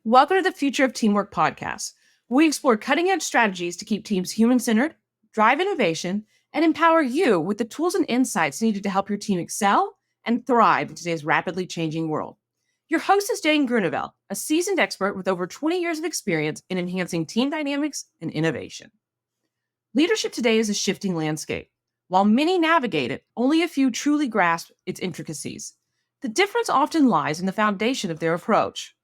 Welcome to the Future of Teamwork podcast. We explore cutting-edge strategies to keep teams human-centered, drive innovation, and empower you with the tools and insights needed to help your team excel and thrive in today's rapidly changing world. Your host is Dane Groeneveld, a seasoned expert with over 20 years of experience in enhancing team dynamics and innovation. Leadership today is a shifting landscape. While many navigate it, only a few truly grasp its intricacies. The difference often lies in the foundation of their approach.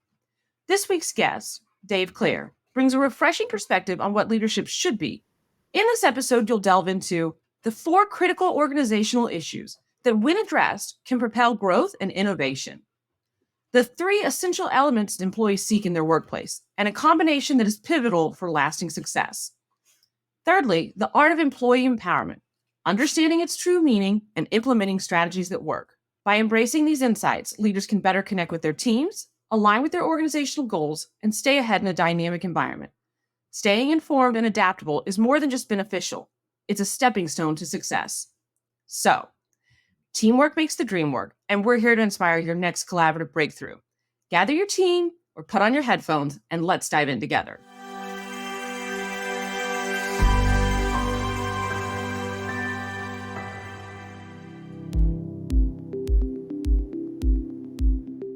This week's guest, Dave Clare, brings a refreshing perspective on what leadership should be. In this episode, you'll delve into the 4 critical organizational issues that, when addressed, can propel growth and innovation, the 3 essential elements employees seek in their workplace, and a combination that is pivotal for lasting success. Thirdly, the art of employee empowerment, understanding its true meaning and implementing strategies that work. By embracing these insights, leaders can better connect with their teams, align with their organizational goals, and stay ahead in a dynamic environment. Staying informed and adaptable is more than just beneficial. It's a stepping stone to success. So, teamwork makes the dream work, and we're here to inspire your next collaborative breakthrough. Gather your team or put on your headphones and let's dive in together.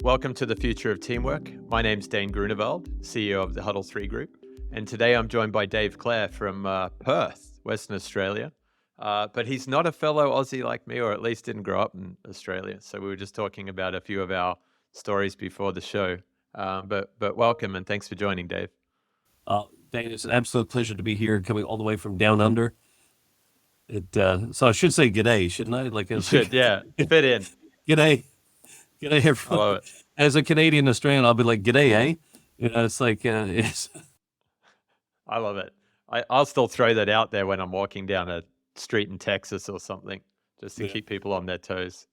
Welcome to the Future of Teamwork. My name's Dane Groeneveld, CEO of the HUDDL3 Group. And today I'm joined by Dave Clare from Perth, Western Australia. But he's not a fellow Aussie like me, or at least didn't grow up in Australia. So we were just talking about a few of our stories before the show. But welcome and thanks for joining, Dave. Dane, it's an absolute pleasure to be here, coming all the way from down under. So I should say g'day, shouldn't I? You should, yeah. Fit in. G'day. G'day, everyone. I love it. As a Canadian Australian, I'll be like, g'day, eh? You know, it's like, it's... I love it. I'll still throw that out there when I'm walking down a street in Texas or something, just to keep people on their toes.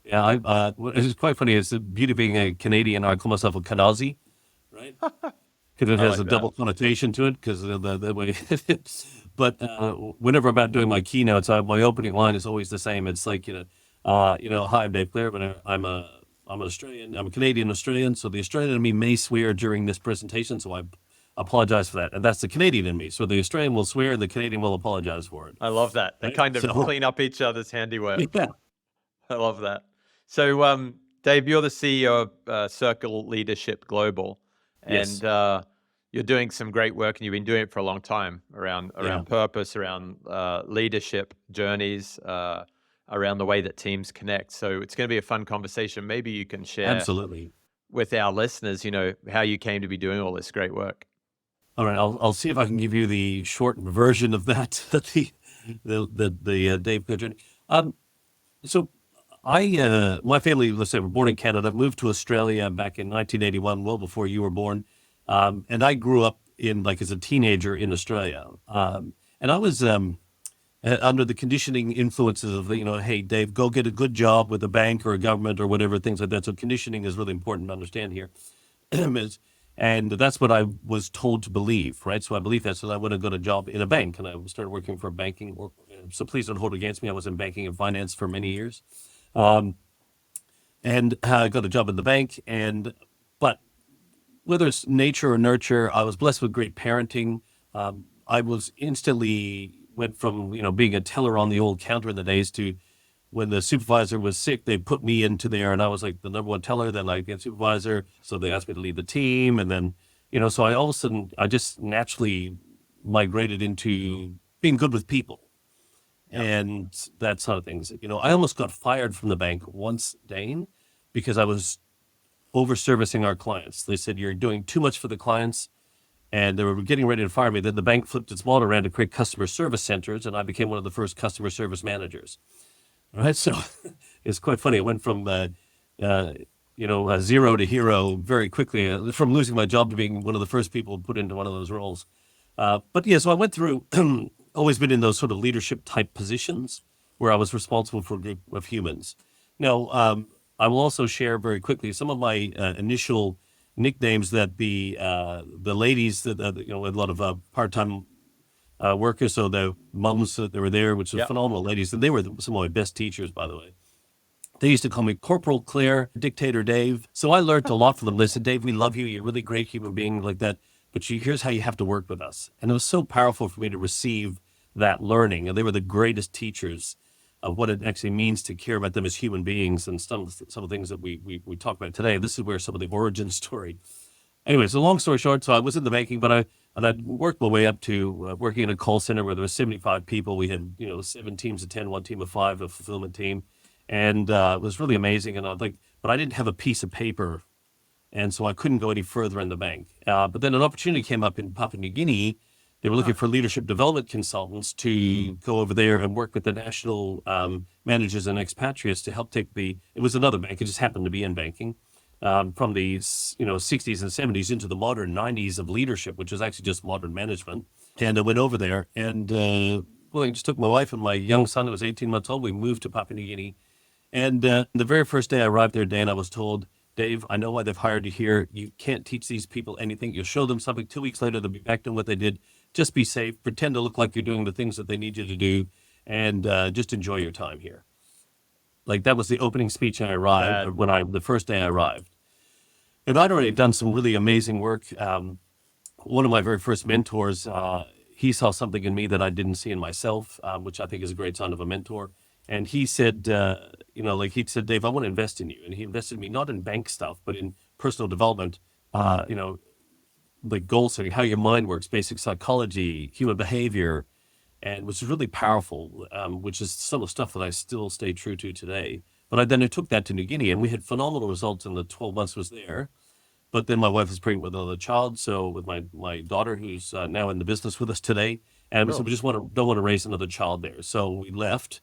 Yeah, it's quite funny. It's the beauty of being a Canadian. I call myself a Kanazi, right? Because it has a double connotation to it, because the way. But whenever I'm out doing my keynotes, my opening line is always the same. It's like, hi, I'm Dave Clare, but I'm an Australian. I'm a Canadian Australian, so the Australian in me may swear during this presentation, so I apologize for that. And that's the Canadian in me. So the Australian will swear, and the Canadian will apologize for it. I love that. They kind of clean up each other's handiwork. Yeah. I love that. So, Dave, you're the CEO of Circle Leadership Global, and Yes. You're doing some great work, and you've been doing it for a long time around purpose, around leadership journeys, around the way that teams connect. So it's going to be a fun conversation. Maybe you can share Absolutely with our listeners, how you came to be doing all this great work. All right, I'll see if I can give you the short version of that, the Dave Clare journey. So my family, let's say, were born in Canada, moved to Australia back in 1981, well before you were born. And I grew up as a teenager in Australia. And I was under the conditioning influences of, hey, Dave, go get a good job with a bank or a government or whatever, things like that. So conditioning is really important to understand here. And that's what I was told to believe, right? So I believed that, so I would have got a job in a bank, and I started working for banking. So please don't hold it against me. I was in banking and finance for many years. And I got a job in the bank, but whether it's nature or nurture, I was blessed with great parenting. I was instantly went from, being a teller on the old counter in the days to when the supervisor was sick, they put me into there, and I was like the number one teller, then like the supervisor. So they asked me to lead the team. And then, so I all of a sudden, I just naturally migrated into being good with people and that sort of things. I almost got fired from the bank once, Dane, because I was over-servicing our clients. They said, you're doing too much for the clients, and they were getting ready to fire me. Then the bank flipped its model around to create customer service centers, and I became one of the first customer service managers. All right, so it's quite funny. It went from, zero to hero very quickly, from losing my job to being one of the first people put into one of those roles. So I went through, always been in those sort of leadership type positions where I was responsible for a group of humans. Now, I will also share very quickly some of my initial nicknames that the ladies that a lot of part-time workers, so the moms that were there, which were phenomenal ladies, and they were some of my best teachers, by the way. They used to call me Corporal Clare, Dictator Dave. So I learned a lot from them. They said, Dave, we love you. You're a really great human being like that. But here's how you have to work with us. And it was so powerful for me to receive that learning. And they were the greatest teachers of what it actually means to care about them as human beings, and some of the things that we talk about today. This is where some of the origin story. Anyway, so long story short, so I was in the banking, but I worked my way up to working in a call center where there were 75 people. We had 7 teams of 10, 1 team of 5, a fulfillment team, and it was really amazing. And but I didn't have a piece of paper, and so I couldn't go any further in the bank. But then an opportunity came up in Papua New Guinea. They were looking for leadership development consultants to go over there and work with the national managers and expatriates to help take it was another bank, it just happened to be in banking, from the 60s and 70s into the modern 90s of leadership, which is actually just modern management. And I went over there and, I just took my wife and my young son, who was 18 months old. We moved to Papua New Guinea. And the very first day I arrived there, Dan, I was told, Dave, I know why they've hired you here. You can't teach these people anything. You'll show them something. 2 weeks later, they'll be back doing what they did. Just be safe. Pretend to look like you're doing the things that they need you to do, and just enjoy your time here. Like, that was the opening speech when I arrived, the first day I arrived. And I'd already done some really amazing work. One of my very first mentors, he saw something in me that I didn't see in myself, which I think is a great sign of a mentor. And he said, he said, Dave, I want to invest in you. And he invested in me, not in bank stuff, but in personal development, like goal setting, how your mind works, basic psychology, human behavior, and was really powerful, which is some of the stuff that I still stay true to today. But I took that to New Guinea, and we had phenomenal results in the 12 months I was there. But then my wife was pregnant with another child, so with my daughter, who's now in the business with us today, and so we just don't want to raise another child there. So we left,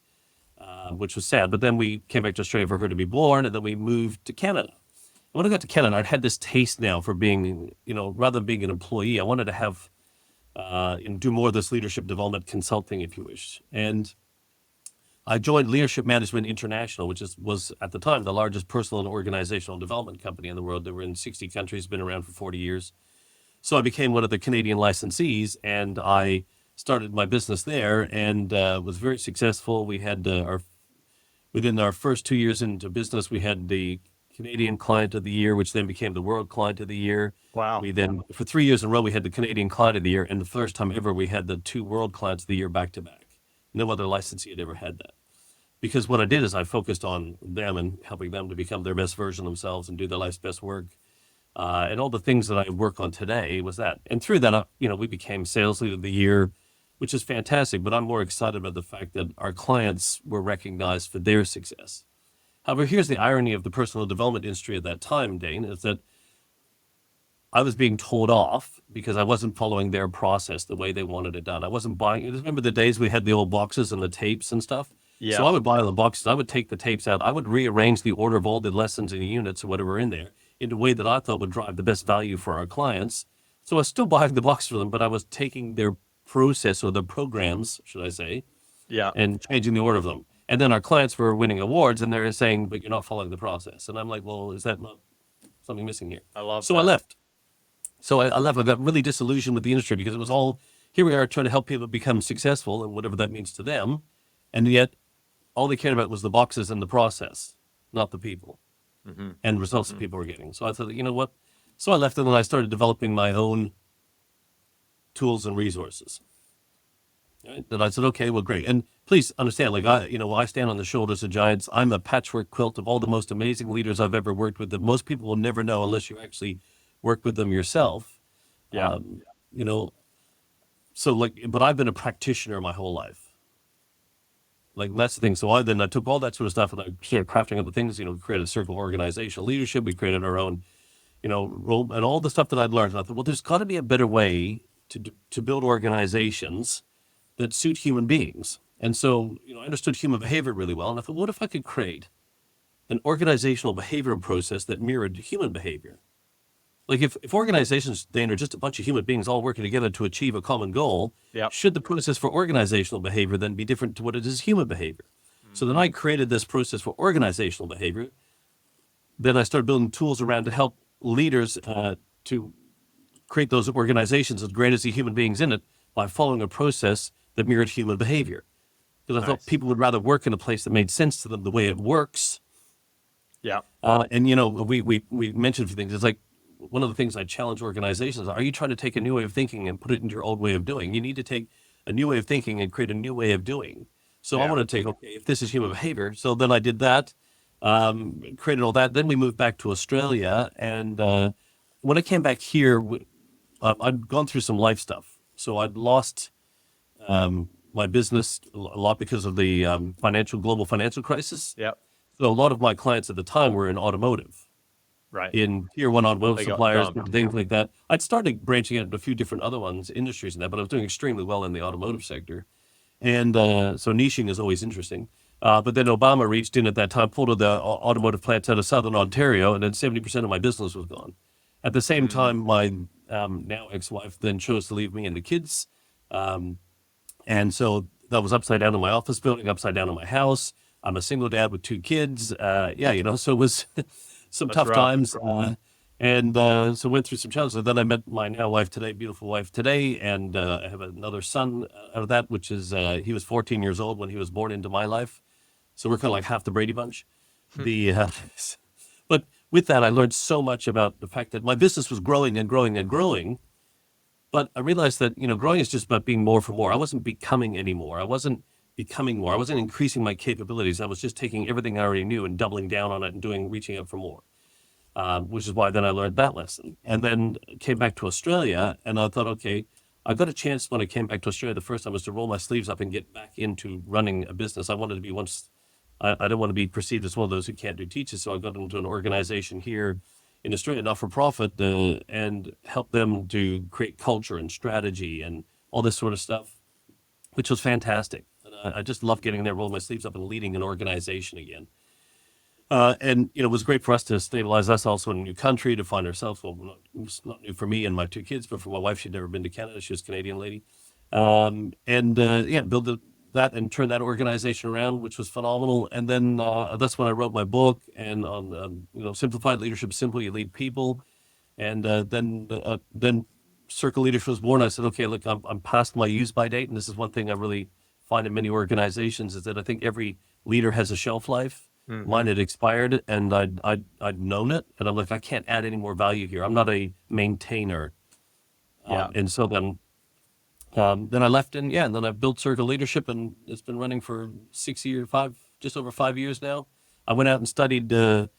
which was sad. But then we came back to Australia for her to be born, and then we moved to Canada. When I got to Canada, I'd had this taste now for being, rather than being an employee, I wanted to have, do more of this leadership development consulting, if you wish. And I joined Leadership Management International, which was at the time the largest personal and organizational development company in the world. They were in 60 countries, been around for 40 years. So I became one of the Canadian licensees, and I started my business there and was very successful. We had within our first 2 years into business, we had the Canadian Client of the Year, which then became the World Client of the Year. Wow. We then, for 3 years in a row, we had the Canadian Client of the Year, and the first time ever we had the 2 World Clients of the Year back to back. No other licensee had ever had that. Because what I did is I focused on them and helping them to become their best version of themselves and do their life's best work. And all the things that I work on today was that. And through that, we became Sales Leader of the Year, which is fantastic. But I'm more excited about the fact that our clients were recognized for their success. However, here's the irony of the personal development industry at that time, Dane, is that I was being told off because I wasn't following their process the way they wanted it done. I wasn't buying it. Remember the days we had the old boxes and the tapes and stuff? Yeah. So I would buy all the boxes. I would take the tapes out. I would rearrange the order of all the lessons and the units or whatever in there in a way that I thought would drive the best value for our clients. So I was still buying the box for them, but I was taking their process or the programs, should I say, and changing the order of them. And then our clients were winning awards, and they're saying, but you're not following the process. And I'm like, well, is that not something missing here? I love So that. I left. I left. I got really disillusioned with the industry because it was all, here we are trying to help people become successful and whatever that means to them. And yet all they cared about was the boxes and the process, not the people and results that people were getting. So I thought, you know what? So I left, and then I started developing my own tools and resources. Right? And I said, okay, well, great. And please understand, I stand on the shoulders of giants. I'm a patchwork quilt of all the most amazing leaders I've ever worked with that most people will never know unless you actually work with them yourself. Yeah. But I've been a practitioner my whole life. Like, that's the thing. So I took all that sort of stuff and I started crafting other things, created a circle of organizational leadership. We created our own, role and all the stuff that I'd learned. And I thought, well, there's got to be a better way to build organizations that suit human beings. And so, I understood human behavior really well. And I thought, what if I could create an organizational behavioral process that mirrored human behavior? Like if organizations, Dane, are just a bunch of human beings all working together to achieve a common goal, should the process for organizational behavior then be different to what it is human behavior? So then I created this process for organizational behavior. Then I started building tools around to help leaders to create those organizations as great as the human beings in it by following a process that mirrored human behavior. Because I thought people would rather work in a place that made sense to them the way it works Yeah. And we mentioned a few things. It's like one of the things I challenge organizations: are you trying to take a new way of thinking and put it into your old way of doing? You need to take a new way of thinking and create a new way of doing. So I Yeah. want to take, okay, if this is human behavior, so then I did that, created all that. Then we moved back to Australia, and when I came back here, I'd gone through some life stuff. So I'd lost my business a lot because of the global financial crisis. Yeah. So a lot of my clients at the time were in automotive, Right. in tier one automotive They got suppliers, dumped. things like that. I'd started branching out into a few different other ones, industries and that, but I was doing extremely well in the automotive sector. And so niching is always interesting. But then Obama reached in at that time, pulled the automotive plants out of Southern Ontario, and then 70% of my business was gone. At the same time, my now ex-wife then chose to leave me and the kids. And so that was upside down in my office building, upside down in my house. I'm a single dad with 2 kids. So it was some That's tough rough. times. So went through some challenges. And then I met my now wife today, beautiful wife today. And I have another son out of that, which is, he was 14 years old when he was born into my life. So we're kind of like half the Brady Bunch. But with that, I learned so much about the fact that my business was growing and growing and growing. But I realized that, growing is just about being more for more. I wasn't becoming anymore. I wasn't becoming more. I wasn't increasing my capabilities. I was just taking everything I already knew and doubling down on it and reaching out for more, which is why then I learned that lesson. And then came back to Australia, and I thought, okay, I got a chance when I came back to Australia the first time was to roll my sleeves up and get back into running a business. I wanted to be I didn't want to be perceived as one of those who can't do teaches. So I got into an organization here in Australia, not for profit, and help them to create culture and strategy and all this sort of stuff, which was fantastic. And I just love getting there, rolling my sleeves up and leading an organization again. And it was great for us to stabilize us also in a new country, to find ourselves. Well, it was not new for me and my 2 kids, but for my wife, she'd never been to Canada. She was a Canadian lady. Build that and turn that organization around, which was phenomenal. And then that's when I wrote my book and on Simplified Leadership, Simple, You Lead People. And then Circle Leadership was born. I said, okay, look, I'm past my use by date, and this is one thing I really find in many organizations is that I think every leader has a shelf life. Mine had expired, and I'd known it, and I'm like, I can't add any more value here. I'm not a maintainer. And so then I left, and then I built Circle Leadership, and it's been running for just over 5 years now. I went out and studied a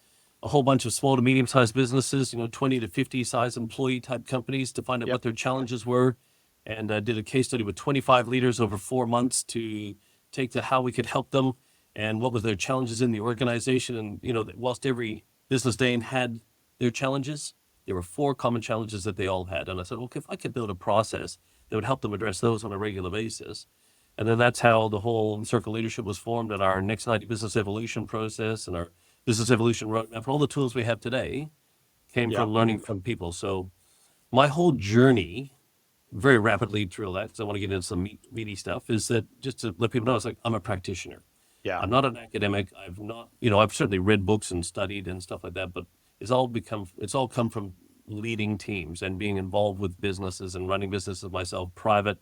whole bunch of small to medium-sized businesses, 20 to 50 size employee type companies to find out what their challenges were, and I did a case study with 25 leaders over 4 months to take to how we could help them and what was their challenges in the organization. And whilst every business Dane had their challenges, there were 4 common challenges that they all had. And I said, okay, if I could build a process that would help them address those on a regular basis. And then that's how the whole Circle Leadership was formed, and our Next 90 Business Evolution process and our Business Evolution Roadmap. All the tools we have today came from learning from people. So my whole journey, very rapidly through that, because I want to get into some meaty stuff, is that just to let people know, it's like I'm a practitioner. Yeah. I'm not an academic. I've certainly read books and studied and stuff like that, but it's all come from leading teams and being involved with businesses and running businesses myself, private,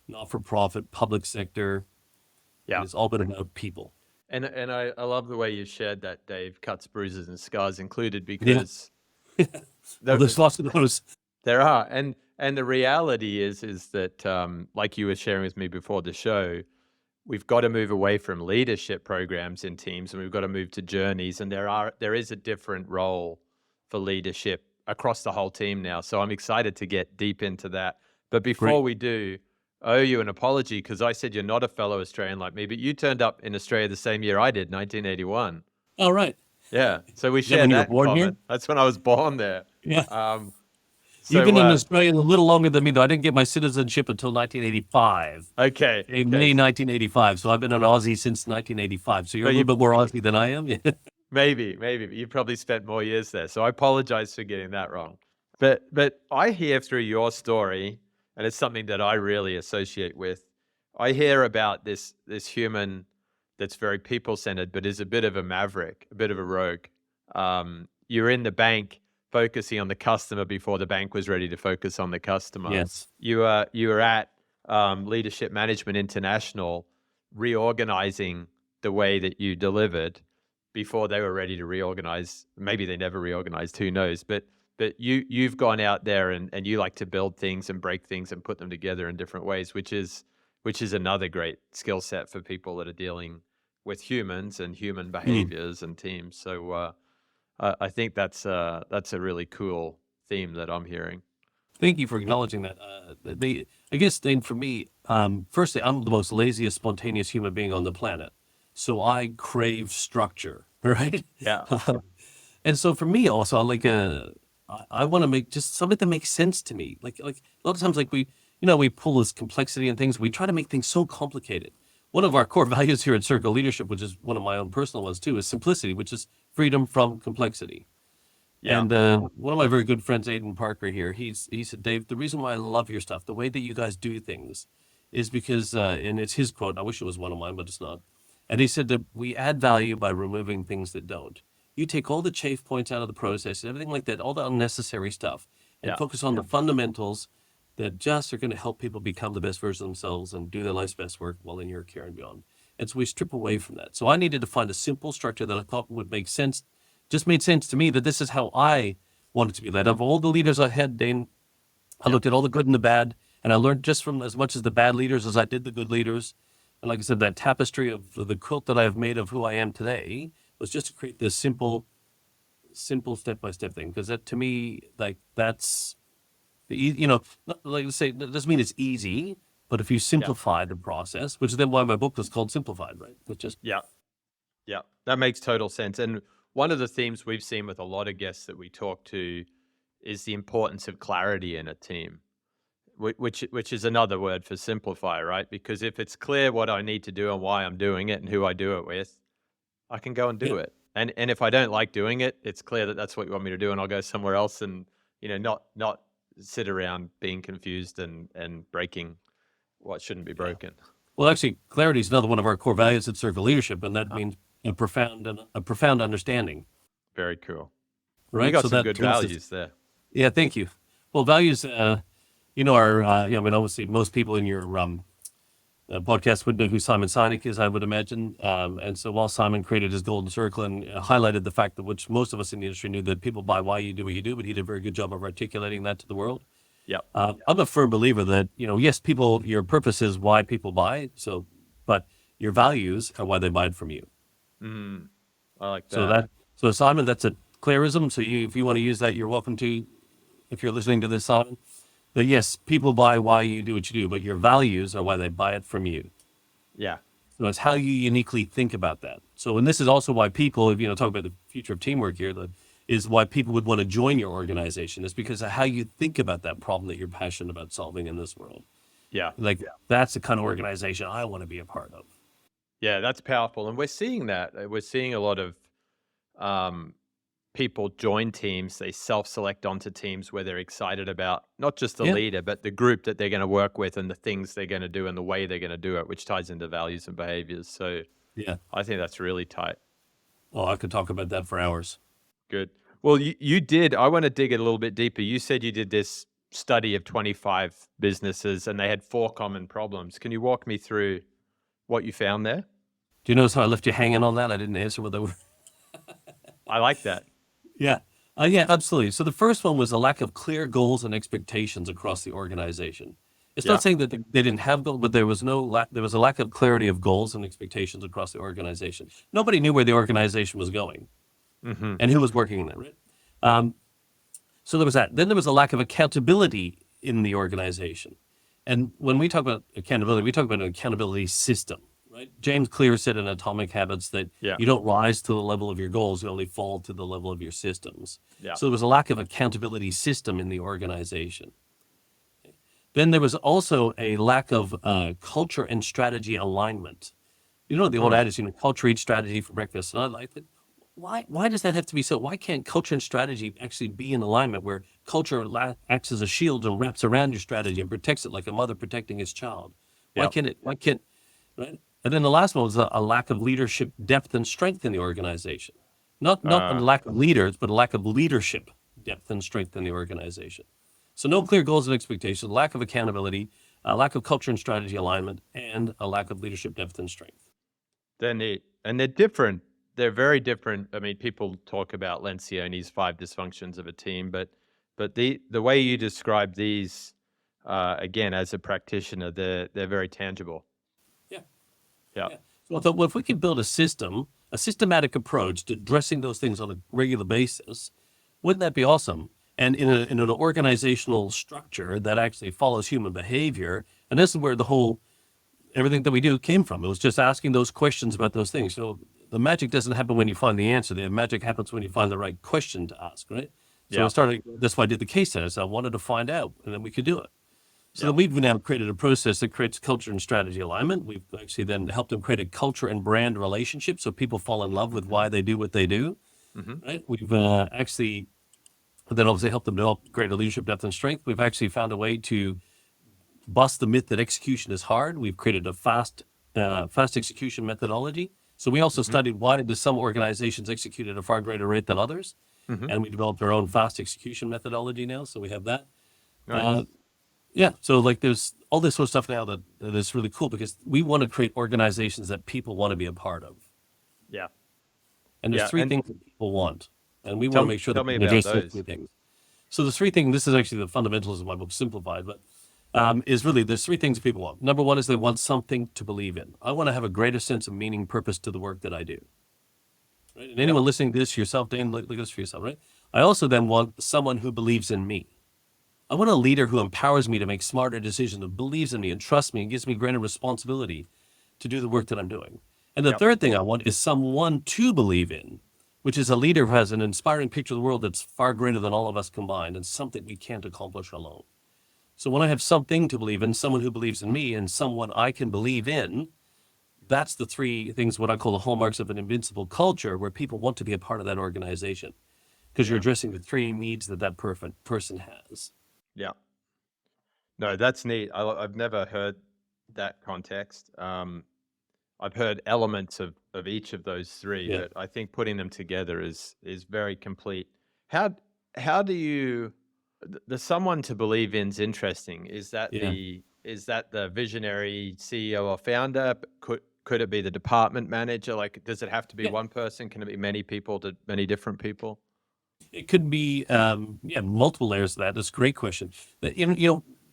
not-for-profit, public sector. Yeah. It's all been about people. And I love the way you shared that, Dave, cuts, bruises, and scars included, because There's lots of those. there are. And the reality is that, like you were sharing with me before the show, we've got to move away from leadership programs in teams, and we've got to move to journeys. And there is a different role for leadership across the whole team now. So I'm excited to get deep into that. But before we do, I owe you an apology, because I said you're not a fellow Australian like me, but you turned up in Australia the same year I did, 1981. All right. Yeah. So we Is that share when you were that born common. here? That's when I was born there. Yeah. So, You've been in Australia a little longer than me, though. I didn't get my citizenship until 1985. Okay. May 1985. So I've been an Aussie since 1985. So you're a little bit more Aussie than I am. Maybe, but you probably spent more years there. So I apologize for getting that wrong. But I hear through your story, and it's something that I really associate with. I hear about this human that's very people-centered, but is a bit of a maverick, a bit of a rogue. You're in the bank focusing on the customer before the bank was ready to focus on the customer. Yes. You were at Leadership Management International, reorganizing the way that you delivered before they were ready to reorganize. Maybe they never reorganized, who knows? But you've gone out there and you like to build things and break things and put them together in different ways, which is another great skill set for people that are dealing with humans and human behaviors and teams. So I think that's a really cool theme that I'm hearing. Thank you for acknowledging that. I guess, Dane, for me, firstly, I'm the most laziest, spontaneous human being on the planet. So I crave structure, right? Yeah. And so for me also, I want to make just something that makes sense to me. Like a lot of times, like we pull this complexity and things. We try to make things so complicated. One of our core values here at Circle Leadership, which is one of my own personal ones too, is simplicity, which is freedom from complexity. Yeah. And one of my very good friends, Aiden Parker here, he said, Dave, the reason why I love your stuff, the way that you guys do things, is because, and it's his quote, I wish it was one of mine, but it's not. And he said that we add value by removing things that don't. You take all the chafe points out of the process, everything like that, all the unnecessary stuff, and Yeah. focus on the fundamentals that just are going to help people become the best version of themselves and do their life's best work while in your care and beyond. And so we strip away from that. So I needed to find a simple structure that I thought would make sense, just made sense to me, that this is how I wanted to be led. Of all the leaders I had, Dane, I looked at all the good and the bad, and I learned just from as much as the bad leaders as I did the good leaders. And like I said, that tapestry of the quilt that I have made of who I am today was just to create this simple step-by-step thing. Because that, to me, like that's not, like I say, that doesn't mean it's easy, but if you simplify the process, which is then why my book was called Simplified, right? Which is Yeah. That makes total sense. And one of the themes we've seen with a lot of guests that we talk to is the importance of clarity in a team, which is another word for simplify, right? Because if it's clear what I need to do and why I'm doing it and who I do it with, I can go and do it. And if I don't like doing it, it's clear that that's what you want me to do, and I'll go somewhere else and not sit around being confused and breaking what shouldn't be broken. Well, actually, clarity is another one of our core values at Circle Leadership, and that means a profound understanding. Very cool. Right. You got so some that good tools is- values there. Yeah, thank you. Well, values, are, obviously most people in your podcast would know who Simon Sinek is, I would imagine. And so while Simon created his golden circle and highlighted the fact that which most of us in the industry knew, that people buy why you do what you do, but he did a very good job of articulating that to the world. Yeah. I'm a firm believer that, yes, your purpose is why people buy. But your values are why they buy it from you. I like that. So Simon, that's a clarism. So if you want to use that, you're welcome to, if you're listening to this, Simon. But yes, people buy why you do what you do, but your values are why they buy it from you. Yeah. So it's how you uniquely think about that. So, and this is also why people, if talk about the future of teamwork here, is why people would want to join your organization, is because of how you think about that problem that you're passionate about solving in this world. Yeah. That's the kind of organization I want to be a part of. Yeah, that's powerful. And we're seeing that. We're seeing a lot of people join teams. They self-select onto teams where they're excited about not just the leader, but the group that they're going to work with and the things they're going to do and the way they're going to do it, which ties into values and behaviors. So yeah, I think that's really tight. Oh, I could talk about that for hours. Good. Well, you did. I want to dig it a little bit deeper. You said you did this study of 25 businesses and they had 4 common problems. Can you walk me through what you found there? Do you notice how I left you hanging on that? I didn't answer what they were. I like that. Yeah. Yeah, absolutely. So the first one was a lack of clear goals and expectations across the organization. It's not saying that they didn't have goals, but there was a lack of clarity of goals and expectations across the organization. Nobody knew where the organization was going and who was working in it, right? So there was that. Then there was a lack of accountability in the organization. And when we talk about accountability, we talk about an accountability system. Right? James Clear said in Atomic Habits that you don't rise to the level of your goals, you only fall to the level of your systems. Yeah. So there was a lack of accountability system in the organization. Then there was also a lack of culture and strategy alignment. The old adage, culture eats strategy for breakfast. And I like that. Why does that have to be so? Why can't culture and strategy actually be in alignment where culture acts as a shield and wraps around your strategy and protects it like a mother protecting its child? Why can't, right? And then the last one was a lack of leadership depth and strength in the organization. Not a lack of leaders, but a lack of leadership depth and strength in the organization. So no clear goals and expectations, lack of accountability, a lack of culture and strategy alignment, and a lack of leadership depth and strength. They're neat. And they're different they're very different. I mean, people talk about Lencioni's 5 dysfunctions of a team, but the way you describe these, again, as a practitioner, they're very tangible. Yeah. Yeah. Yeah. So I thought, well, if we could build a systematic approach to addressing those things on a regular basis, wouldn't that be awesome? And in an organizational structure that actually follows human behavior, and this is where everything that we do came from. It was just asking those questions about those things. So the magic doesn't happen when you find the answer. The magic happens when you find the right question to ask, right? So Yeah. that's why I did the case studies. I wanted to find out, and then we could do it. So Yeah. then we've now created a process that creates culture and strategy alignment. We've actually then helped them create a culture and brand relationship so people fall in love with why they do what they do, right? We've actually then obviously helped them develop greater leadership depth and strength. We've actually found a way to bust the myth that execution is hard. We've created a fast execution methodology. So we also studied why do some organizations execute at a far greater rate than others, and we developed our own fast execution methodology now. So we have that. Nice. Yeah. So like there's all this sort of stuff now that is really cool because we want to create organizations that people want to be a part of. Yeah. And there's Yeah, three and things that people want. And we want tell to make sure tell that me we about address those those. three things. So the three things, this is actually the fundamentals of my book, Simplified, but is really there's three things people want. Number one is they want something to believe in. I want to have a greater sense of meaning, purpose to the work that I do. Right? And anyone listening to this yourself, Dane, look at this for yourself, right? I also then want someone who believes in me. I want a leader who empowers me to make smarter decisions, who believes in me and trusts me and gives me greater responsibility to do the work that I'm doing. And the Yep. third thing I want is someone to believe in, which is a leader who has an inspiring picture of the world that's far greater than all of us combined and something we can't accomplish alone. So when I have something to believe in, someone who believes in me, and someone I can believe in, that's the three things, what I call the hallmarks of an invincible culture, where people want to be a part of that organization because you're addressing the three needs that perfect person has. Yeah. No, that's neat. I've never heard that context. I've heard elements of each of those three, Yeah. but I think putting them together is very complete. How do you the someone to believe in's interesting. Yeah. Is that the visionary CEO or founder? Could it be the department manager? Like, does it have to be Yeah. one person? Can it be many people to many different people? It could be, multiple layers to that. That's a great question. But,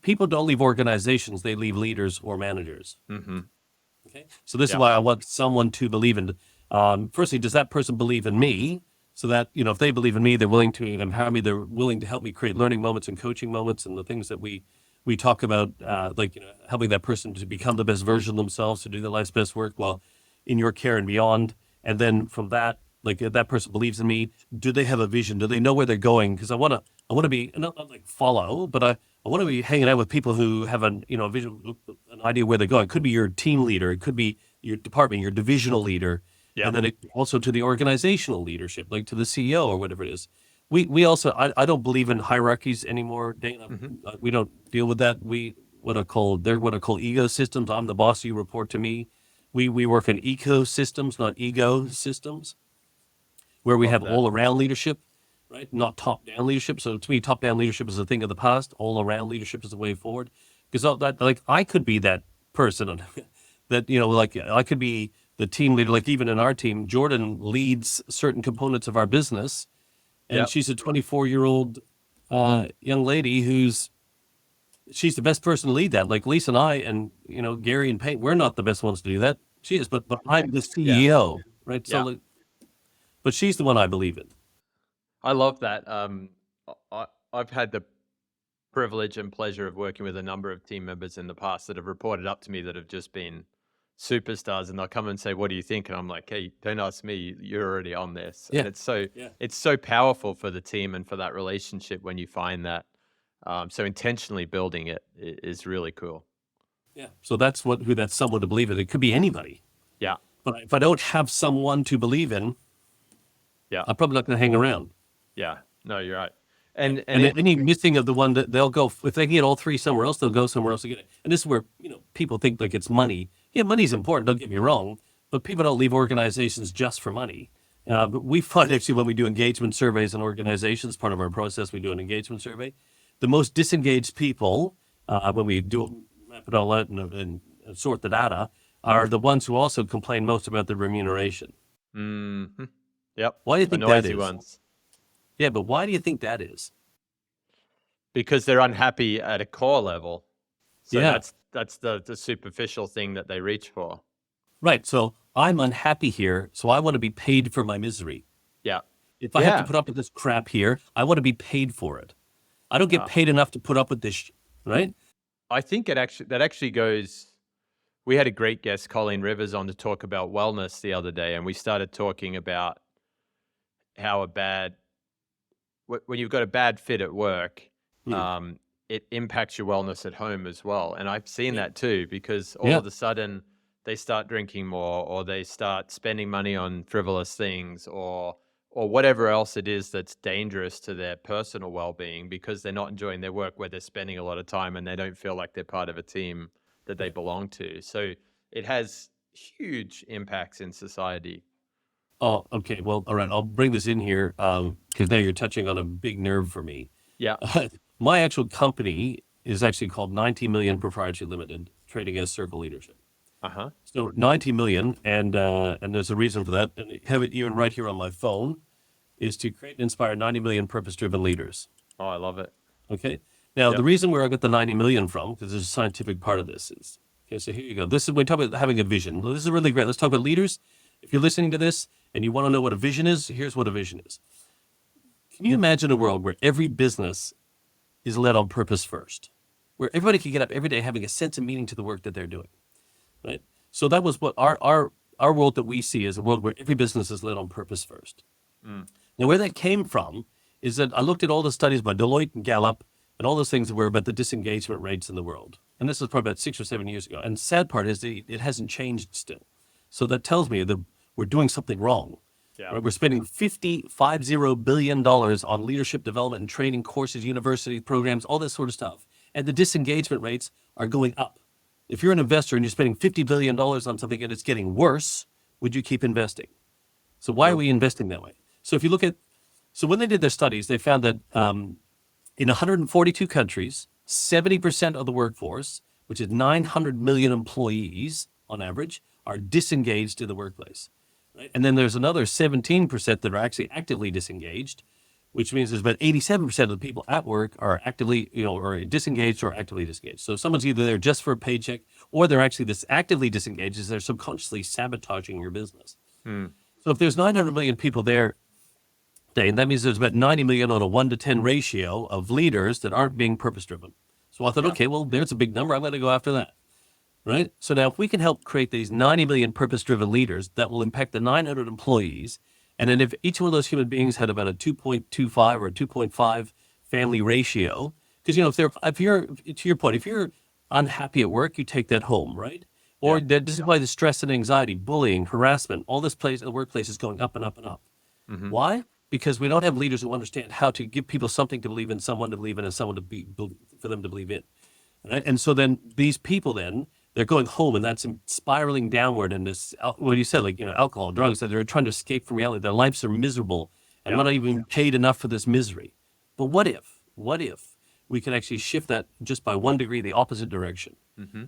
people don't leave organizations, they leave leaders or managers. Mm-hmm. Okay. So this is Yeah. why I want someone to believe in. Firstly, does that person believe in me? So that, if they believe in me, they're willing to empower me. They're willing to help me create learning moments and coaching moments and the things that we talk about, helping that person to become the best version of themselves, to do their life's best work while in your care and beyond. And then from that, like if that person believes in me, do they have a vision? Do they know where they're going? Because I want to be, not like follow, but I want to be hanging out with people who have a vision, an idea where they're going. It could be your team leader. It could be your department, your divisional leader. Yeah. And then also to the organizational leadership, like to the CEO or whatever it is. We also, I don't believe in hierarchies anymore, Dane. We don't deal with that. They're what I call ecosystems. I'm the boss, you report to me. We work in ecosystems, not ego systems, where we Love have that. all around leadership, right? Not top down leadership. So to me, top down leadership is a thing of the past. All around leadership is the way forward. Because I could be that person that, I could be the team leader. Like even in our team, Jordan leads certain components of our business. And Yep. she's a 24-year-old young lady she's the best person to lead that. Like Lisa and I and, Gary and Payne, we're not the best ones to do that. She is, but I'm the CEO, right? So, Yeah. but she's the one I believe in. I love that. I've had the privilege and pleasure of working with a number of team members in the past that have reported up to me that have just been superstars, and they'll come and say, "What do you think?" And I'm like, "Hey, don't ask me. You're already on this." Yeah. And Yeah. it's so powerful for the team and for that relationship when you find that. So intentionally building it is really cool. Yeah. So that's who that's someone to believe in. It could be anybody. Yeah. But if I don't have someone to believe in, Yeah. I'm probably not going to hang around. Yeah. No, you're right. And any missing of the one that they'll go, if they can get all three somewhere else, they'll go somewhere else to get it. And this is where, people think like it's money. Yeah, money's important, don't get me wrong, but people don't leave organizations just for money. But we find actually when we do engagement surveys in organizations, part of our process, we do an engagement survey. The most disengaged people, when we map it all out and sort the data, are the ones who also complain most about the remuneration. Mm-hmm. Yep. Why do you The think that noisy is? ones. Yeah, but why do you think that is? Because they're unhappy at a core level. So Yeah, that's the superficial thing that they reach for. right. So I'm unhappy here, so I want to be paid for my misery. Yeah. If I have to Yeah. put up with this crap here, I want to be paid for it. I don't get Uh, paid enough to put up with this, right? I think that actually goes. We had a great guest, Colleen Rivers, on to talk about wellness the other day, and we started talking about how when you've got a bad fit at work, Hmm. it impacts your wellness at home as well. And I've seen Yeah. that too, because all Yeah. of a sudden they start drinking more, or they start spending money on frivolous things, or whatever else it is that's dangerous to their personal well-being, because they're not enjoying their work where they're spending a lot of time and they don't feel like they're part of a team that they belong to. So it has huge impacts in society. Oh, okay. Well, all right. I'll bring this in here because now you're touching on a big nerve for me. Yeah. My actual company is actually called 90 Million Proprietary Limited, trading as Circle Leadership. Uh-huh. So 90 million, and there's a reason for that. And I have it even right here on my phone, is to create and inspire 90 million purpose-driven leaders. Oh, I love it. Okay. Now, Yep. the reason where I got the 90 million from, because there's a scientific part of this, is okay. So here you go. This is we talk about having a vision. Well, this is really great. Let's talk about leaders. If you're listening to this and you want to know what a vision is, here's what a vision is. Can you imagine a world where every business is led on purpose first, where everybody can get up every day having a sense of meaning to the work that they're doing, right? So that was what our world that we see is a world where every business is led on purpose first. Mm. Now, where that came from is that I looked at all the studies by Deloitte and Gallup and all those things that were about the disengagement rates in the world. And this was probably about 6 or 7 years ago. And the sad part is it hasn't changed still. So that tells me that we're doing something wrong. Yeah. Right? We're spending $50 billion on leadership development and training courses, university programs, all this sort of stuff. And the disengagement rates are going up. If you're an investor and you're spending $50 billion on something and it's getting worse, would you keep investing? So why are we investing that way? So if you look at, so when they did their studies, they found that in 142 countries, 70% of the workforce, which is 900 million employees on average, are disengaged in the workplace. Right? And then there's another 17% that are actually actively disengaged, which means there's about 87% of the people at work are actively, or disengaged or actively disengaged. So someone's either there just for a paycheck, or they're actually this actively disengaged, is they're subconsciously sabotaging your business. Mm. So if there's 900 million people there, Dane, that means there's about 90 million on a 1 to 10 ratio of leaders that aren't being purpose-driven. So I thought, okay, well, there's a big number. I'm going to go after that. Right? So now if we can help create these 90 million purpose-driven leaders that will impact the 900 employees, and then if each one of those human beings had about a 2.25 or a 2.5 family ratio, because, if you're, to your point, if you're unhappy at work, you take that home, right? Or this is why the stress and anxiety, bullying, harassment, all this place in the workplace is going up and up and up. Mm-hmm. Why? Because we don't have leaders who understand how to give people something to believe in, someone to believe in, and someone for them to believe in. Right? And so then these people they're going home, and that's spiraling downward. And this, what you said, alcohol, drugs, that they're trying to escape from reality. Their lives are miserable, and we're not even paid enough for this misery. But what if we can actually shift that just by 1 degree, the opposite direction,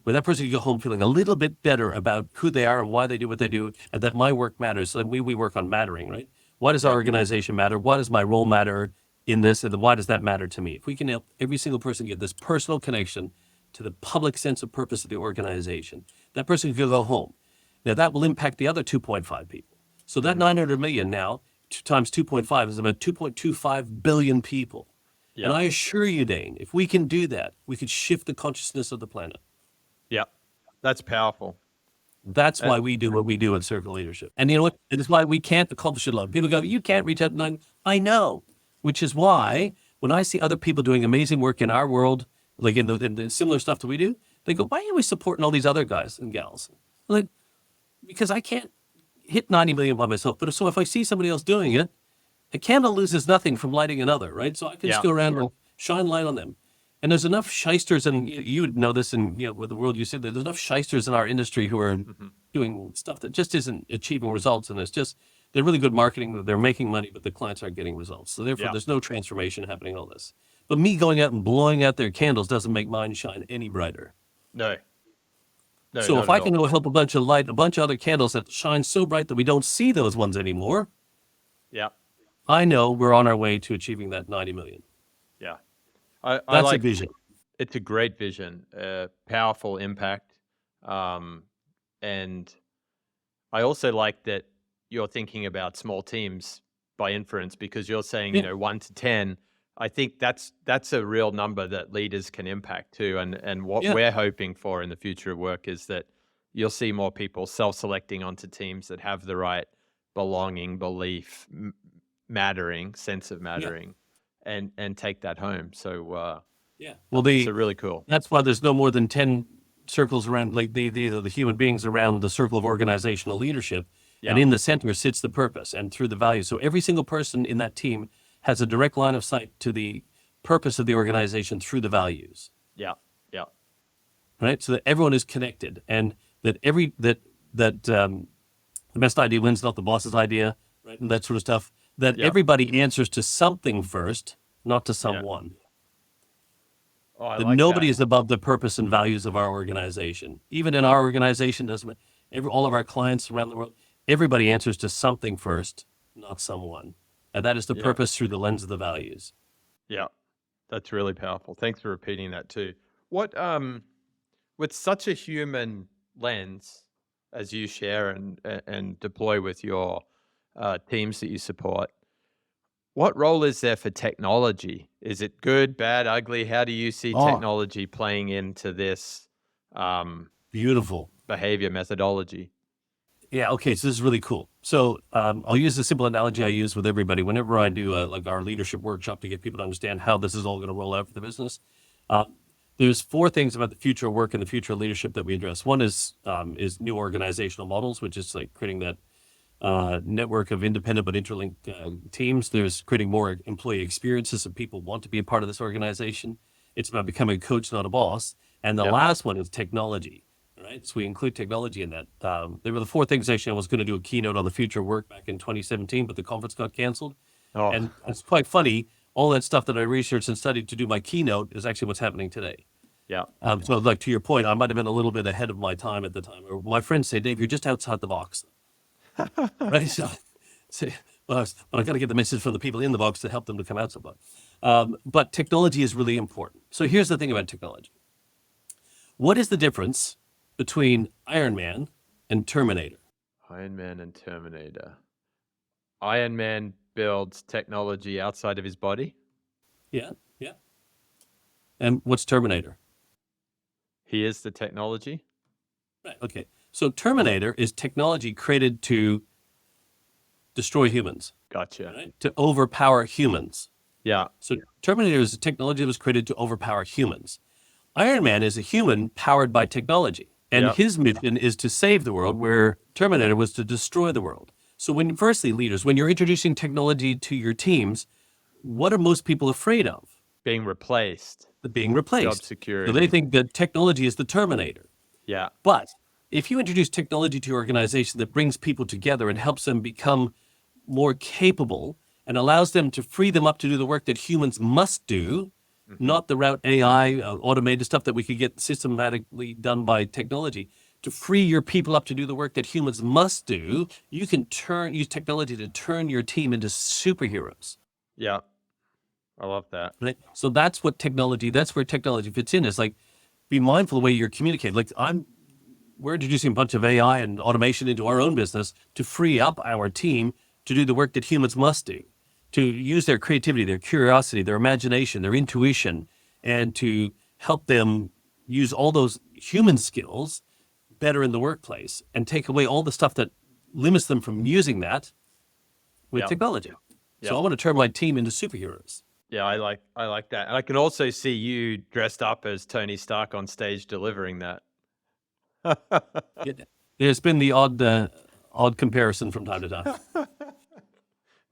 where that person can go home feeling a little bit better about who they are and why they do what they do, and that my work matters. So that we work on mattering, right? Why does our organization matter? Why does my role matter in this? And why does that matter to me? If we can help every single person get this personal connection to the public sense of purpose of the organization, that person can go home. Now that will impact the other 2.5 people. So that 900 million now, times 2.5 is about 2.25 billion people. And I assure you, Dane, if we can do that, we could shift the consciousness of the planet. Yeah. That's powerful. That's why we do what we do at Circle Leadership. And you know what? It is why we can't accomplish it alone. People go, you can't reach out to 9. I know, which is why when I see other people doing amazing work in our world, like in the similar stuff that we do, they go, why are we supporting all these other guys and gals? Like, because I can't hit 90 million by myself. But so if I see somebody else doing it, a candle loses nothing from lighting another, right? So I can just go around and shine light on them. And there's enough shysters, and you would know this in with the world you said, there's enough shysters in our industry who are doing stuff that just isn't achieving results. And it's just, they're really good marketing, they're making money, but the clients aren't getting results. So therefore, there's no transformation happening, all this. But me going out and blowing out their candles doesn't make mine shine any brighter. No. No, So not if at I can all. go help a bunch of other candles that shine so bright that we don't see those ones anymore, Yeah, I know we're on our way to achieving that 90 million. yeah. I That's a like vision. it's a great vision, powerful impact, and I also like that you're thinking about small teams by inference because you're saying, Yeah. 1 to 10. I think that's a real number that leaders can impact too. And what Yeah. we're hoping for in the future of work is that you'll see more people self-selecting onto teams that have the right belonging, belief, mattering, sense of Yeah. mattering, and take that home. So Yeah. Well, so really cool. that's why there's no more than 10 circles around, like the human beings around the circle of organizational leadership. And Yeah, in the center sits the purpose and through the values. So every single person in that team has a direct line of sight to the purpose of the organization through the values, yeah, yeah, right? So that everyone is connected and that the best idea wins, not the boss's idea, right? And that sort of stuff. That yeah, everybody answers to something first, not to yeah. someone. Oh, I That like nobody that. is above the purpose and values of our organization. Even in our organization, all of our clients around the world, everybody answers to something first, not someone. And that is the Yeah, purpose through the lens of the values. yeah. That's really powerful. Thanks for repeating that too. What with such a human lens as you share and deploy with your teams that you support, what role is there for technology? Is it good, bad, ugly? How do you see Oh, technology playing into this beautiful. behavior methodology? Yeah, okay, so this is really cool. So I'll use a simple analogy I use with everybody whenever I do like our leadership workshop to get people to understand how this is all going to roll out for the business. Uh, there's four things about the future of work and the future of leadership that we address. One is new organizational models, which is like creating that network of independent but interlinked teams. There's creating more employee experiences so people want to be a part of this organization. It's about becoming a coach, not a boss. And the Yep. last one is technology. Right, so we include technology in that. There were the four things actually. I was going to do a keynote on the future of work back in 2017, but the conference got canceled. Oh, And it's quite funny. All that stuff that I researched and studied to do my keynote is actually what's happening today. yeah. So, like to your point, I might have been a little bit ahead of my time at the time. Or my friends say, "Dave, you're just outside the box." Right? So well, I got to get the message from the people in the box to help them to come outside the box. But technology is really important. So here's the thing about technology. What is the difference between Iron Man and Terminator? Iron Man and Terminator. Iron Man builds technology outside of his body. Yeah, yeah. And what's Terminator? He is the technology. Right. Okay. So Terminator is technology created to destroy humans, Gotcha. right? To overpower humans. Yeah. So Terminator is a technology that was created to overpower humans. Iron Man is a human powered by technology. And Yep. his mission is to save the world, where Terminator was to destroy the world. So firstly, leaders, when you're introducing technology to your teams, what are most people afraid of? Being replaced. Being Job replaced. So security. they think that technology is the Terminator. Yeah. But if you introduce technology to your organization that brings people together and helps them become more capable and allows them to free them up to do the work that humans must do, not the route AI, automated stuff that we could get systematically done by technology, to free your people up to do the work that humans must do, you can use technology to turn your team into superheroes. Yeah. I love that. Right? So that's where technology fits in. Is like, be mindful of the way you're communicating. Like we're introducing a bunch of AI and automation into our own business to free up our team to do the work that humans must do, to use their creativity, their curiosity, their imagination, their intuition, and to help them use all those human skills better in the workplace and take away all the stuff that limits them from using that with Yeah. technology. Yeah. So I want to turn my team into superheroes. Yeah, I like that. And I can also see you dressed up as Tony Stark on stage delivering that. There's been the odd comparison from time to time.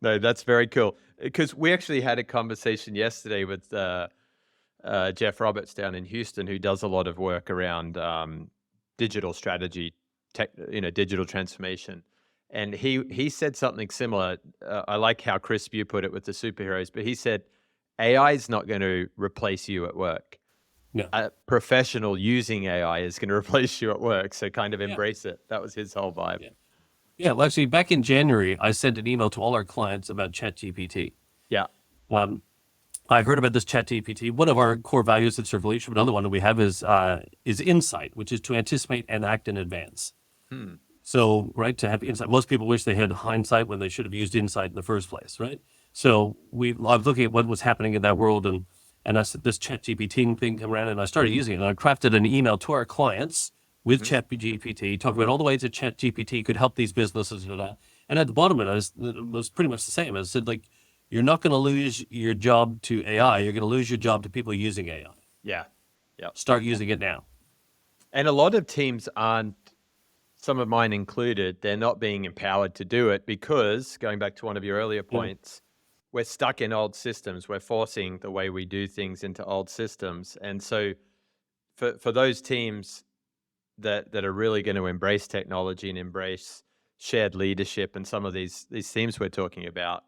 No, that's very cool. Because we actually had a conversation yesterday with Jeff Roberts down in Houston, who does a lot of work around digital strategy, digital transformation. And he said something similar. I like how crisp you put it with the superheroes, but he said, AI is not going to replace you at work. Yeah. a professional using AI is going to replace you at work. So kind of Yeah. embrace it. That was his whole vibe. Yeah. Yeah. Well, actually, back in January, I sent an email to all our clients about ChatGPT. Yeah. I heard about this ChatGPT. One of our core values at Serve Leadership, another one that we have is insight, which is to anticipate and act in advance. So, right, to have insight. Most people wish they had hindsight when they should have used insight in the first place, right? So I was looking at what was happening in that world, and I said this ChatGPT thing came around, and I started using it. And I crafted an email to our clients with ChatGPT, talking about all the ways that ChatGPT could help these businesses. And at the bottom of it was pretty much the same. I said, like, you're not going to lose your job to AI. You're going to lose your job to people using AI. Yeah. Yeah. Start using it now. And a lot of teams aren't, some of mine included, they're not being empowered to do it because, going back to one of your earlier points, we're stuck in old systems. We're forcing the way we do things into old systems. And so for those teams that are really going to embrace technology and embrace shared leadership and some of these themes we're talking about,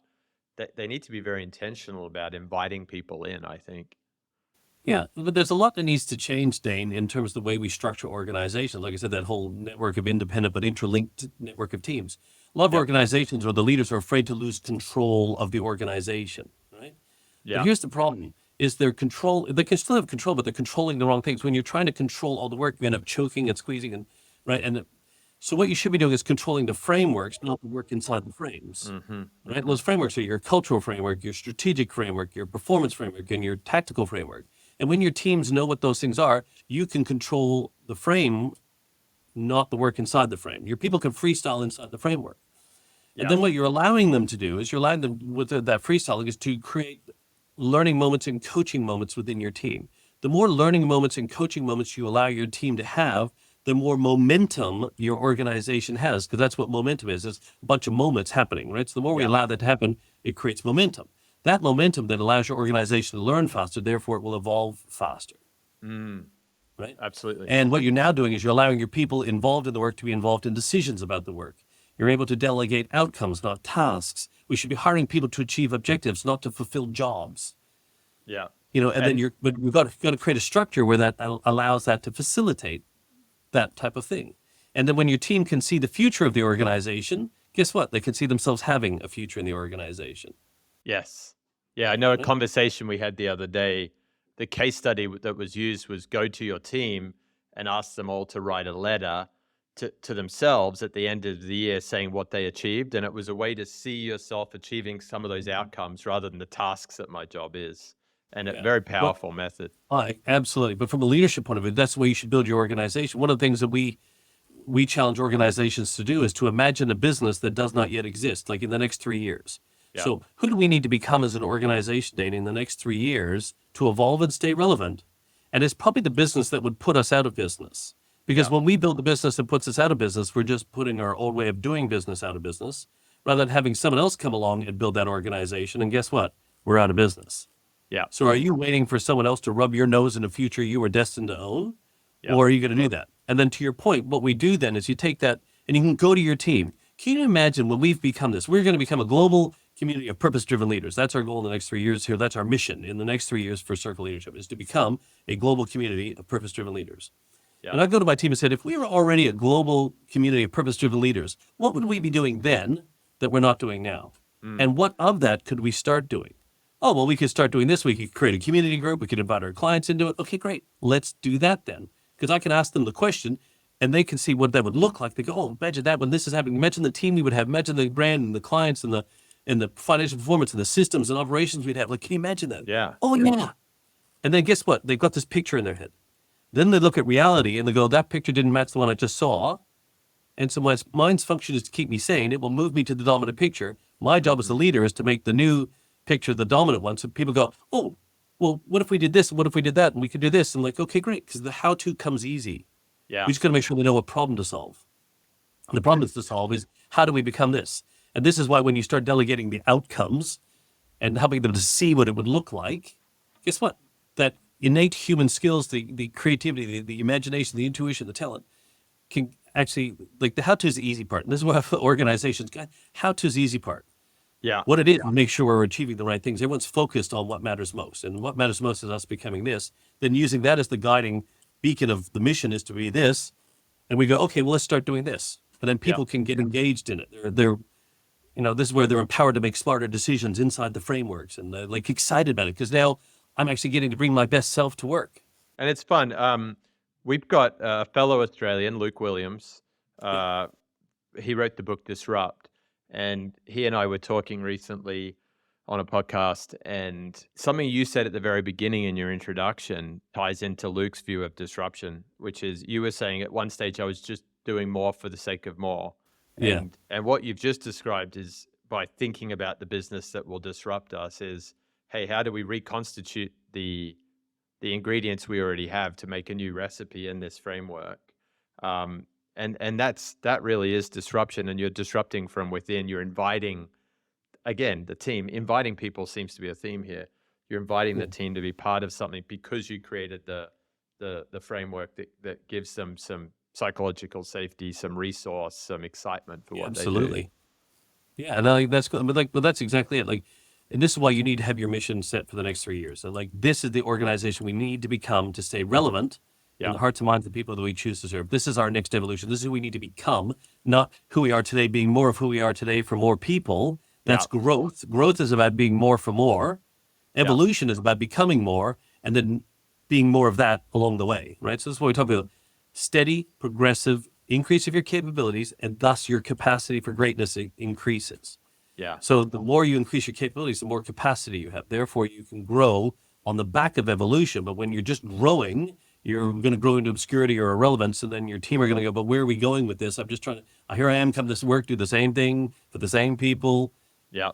they need to be very intentional about inviting people in, I think. Yeah, but there's a lot that needs to change, Dane, in terms of the way we structure organizations. Like I said, that whole network of independent but interlinked network of teams. A lot of organizations, or the leaders, are afraid to lose control of the organization, right? Yeah. But here's the problem, is they can still have control, but they're controlling the wrong things. When you're trying to control all the work, you end up choking and squeezing, and right? So what you should be doing is controlling the frameworks, not the work inside the frames, right? Those frameworks are your cultural framework, your strategic framework, your performance framework, and your tactical framework. And when your teams know what those things are, you can control the frame, not the work inside the frame. Your people can freestyle inside the framework. And then what you're allowing them to do is you're allowing them with that freestyling is to create learning moments and coaching moments within your team. The more learning moments and coaching moments you allow your team to have, the more momentum your organization has, because that's what momentum is. It's a bunch of moments happening, right? So the more we allow that to happen, it creates momentum. That momentum that allows your organization to learn faster, therefore it will evolve faster. Right? Absolutely. And what you're now doing is you're allowing your people involved in the work to be involved in decisions about the work. You're able to delegate outcomes, not tasks. We should be hiring people to achieve objectives, not to fulfill jobs. Yeah. But we've got to create a structure where that allows that to facilitate that type of thing. And then when your team can see the future of the organization, guess what? They can see themselves having a future in the organization. Yes. Yeah, I know a conversation we had the other day, the case study that was used was go to your team and ask them all to write a letter to themselves at the end of the year saying what they achieved. And it was a way to see yourself achieving some of those outcomes rather than the tasks that my job is. And a very powerful method. Absolutely. But from a leadership point of view, that's the way you should build your organization. One of the things that we challenge organizations to do is to imagine a business that does not yet exist, like in the next 3 years. Yeah. So who do we need to become as an organization, Dane, in the next 3 years to evolve and stay relevant? And it's probably the business that would put us out of business. Because when we build the business that puts us out of business, we're just putting our old way of doing business out of business, rather than having someone else come along and build that organization. And guess what? We're out of business. Yeah. So are you waiting for someone else to rub your nose in a future you were destined to own? Or are you going to do that? And then to your point, what we do then is you take that and you can go to your team. Can you imagine when we've become this? We're going to become a global community of purpose-driven leaders. That's our goal in the next 3 years here. That's our mission in the next 3 years for Circle Leadership, is to become a global community of purpose-driven leaders. Yeah. And I go to my team and said, if we were already a global community of purpose-driven leaders, what would we be doing then that we're not doing now? And what of that could we start doing? Oh, well, we could start doing this. We could create a community group. We could invite our clients into it. Okay, great. Let's do that then. Because I can ask them the question and they can see what that would look like. They go, oh, imagine that when this is happening. Imagine the team we would have. Imagine the brand and the clients and the financial performance and the systems and operations we'd have. Like, can you imagine that? Yeah. Oh, yeah. And then guess what? They've got this picture in their head. Then they look at reality and they go, that picture didn't match the one I just saw. And so my mind's function is to keep me sane. It will move me to the dominant picture. My job as the leader is to make the new picture the dominant one. So people go, oh, well, what if we did this? And what if we did that? And we could do this. And like, okay, great. Because the how-to comes easy. Yeah. We just got to make sure they know what problem to solve. And the problem to solve is, how do we become this? And this is why when you start delegating the outcomes and helping them to see what it would look like, guess what? That innate human skills, the creativity, the imagination, the intuition, the talent, can actually, like, the how-to is the easy part. And this is why organizations, how-to is the easy part. Yeah. what it is, make sure we're achieving the right things. Everyone's focused on what matters most. And what matters most is us becoming this. Then using that as the guiding beacon of the mission is to be this. And we go, okay, well, let's start doing this. And then people can get engaged in it. They're this is where they're empowered to make smarter decisions inside the frameworks, and they're like excited about it because now I'm actually getting to bring my best self to work. And it's fun. We've got a fellow Australian, Luke Williams. He wrote the book Disrupt, and he and I were talking recently on a podcast, and something you said at the very beginning in your introduction ties into Luke's view of disruption, which is you were saying at one stage I was just doing more for the sake of more. And what you've just described is by thinking about the business that will disrupt us is, hey, how do we reconstitute the ingredients we already have to make a new recipe in this framework? And that really is disruption, and you're disrupting from within. You're inviting, again, the team. Inviting people seems to be a theme here. You're inviting the team to be part of something because you created the framework that gives them some psychological safety, some resource, some excitement for what Absolutely. they do. Yeah, and that's good. But that's exactly it. And this is why you need to have your mission set for the next 3 years. So this is the organization we need to become to stay relevant in the hearts and minds of the people that we choose to serve. This is our next evolution. This is who we need to become, not who we are today, being more of who we are today for more people. That's growth. Growth is about being more for more. Evolution is about becoming more and then being more of that along the way, right? So this is what we talk about. Steady, progressive increase of your capabilities, and thus your capacity for greatness increases. Yeah. So the more you increase your capabilities, the more capacity you have. Therefore, you can grow on the back of evolution. But when you're just growing, you're going to grow into obscurity or irrelevance, and then your team are going to go, but where are we going with this? I'm just trying to, here I am, come to work, do the same thing for the same people. Yeah.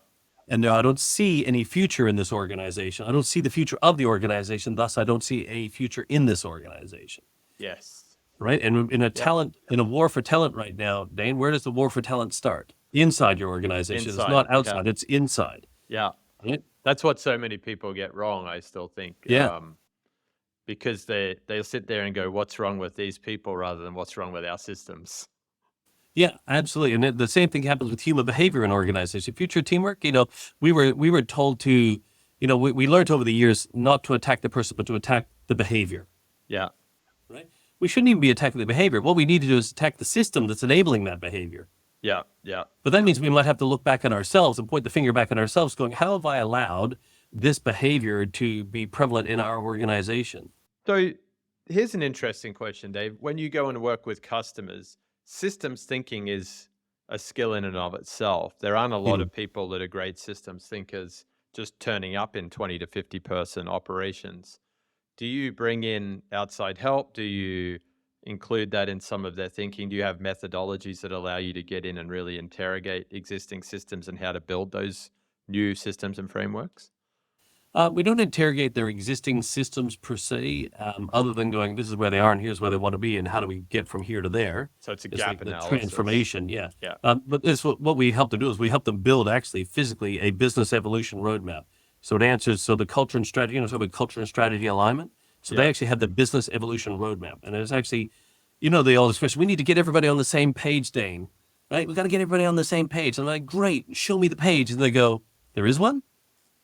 And I don't see any future in this organization. I don't see the future of the organization. Thus, I don't see a future in this organization. Yes. Right. And in a war for talent right now, Dane, where does the war for talent start? Inside your organization. It's not outside. It's inside. Yeah. Right? That's what so many people get wrong, I still think. Yeah. Because they'll sit there and go, what's wrong with these people rather than what's wrong with our systems? Yeah, absolutely. And the same thing happens with human behavior in organization. Future teamwork, we were told to, we learned over the years not to attack the person, but to attack the behavior. Yeah. Right? We shouldn't even be attacking the behavior. What we need to do is attack the system that's enabling that behavior. Yeah, yeah. But that means we might have to look back at ourselves and point the finger back at ourselves going, how have I allowed this behavior to be prevalent in our organization? So here's an interesting question, Dave. When you go and work with customers, systems thinking is a skill in and of itself. There aren't a lot of people that are great systems thinkers just turning up in 20 to 50 person operations. Do you bring in outside help? Do you include that in some of their thinking? Do you have methodologies that allow you to get in and really interrogate existing systems and how to build those new systems and frameworks? We don't interrogate their existing systems per se, other than going, this is where they are and here's where they want to be and how do we get from here to there. So it's a gap the analysis. Transformation, yeah. Yeah. But this what we help them do is we help them build actually physically a business evolution roadmap. So it answers, the culture and strategy, talk about culture and strategy alignment. So they actually have the business evolution roadmap. And it's actually, the old expression, we need to get everybody on the same page, Dane, right? We got to get everybody on the same page. And I'm like, great, show me the page. And they go, there is one?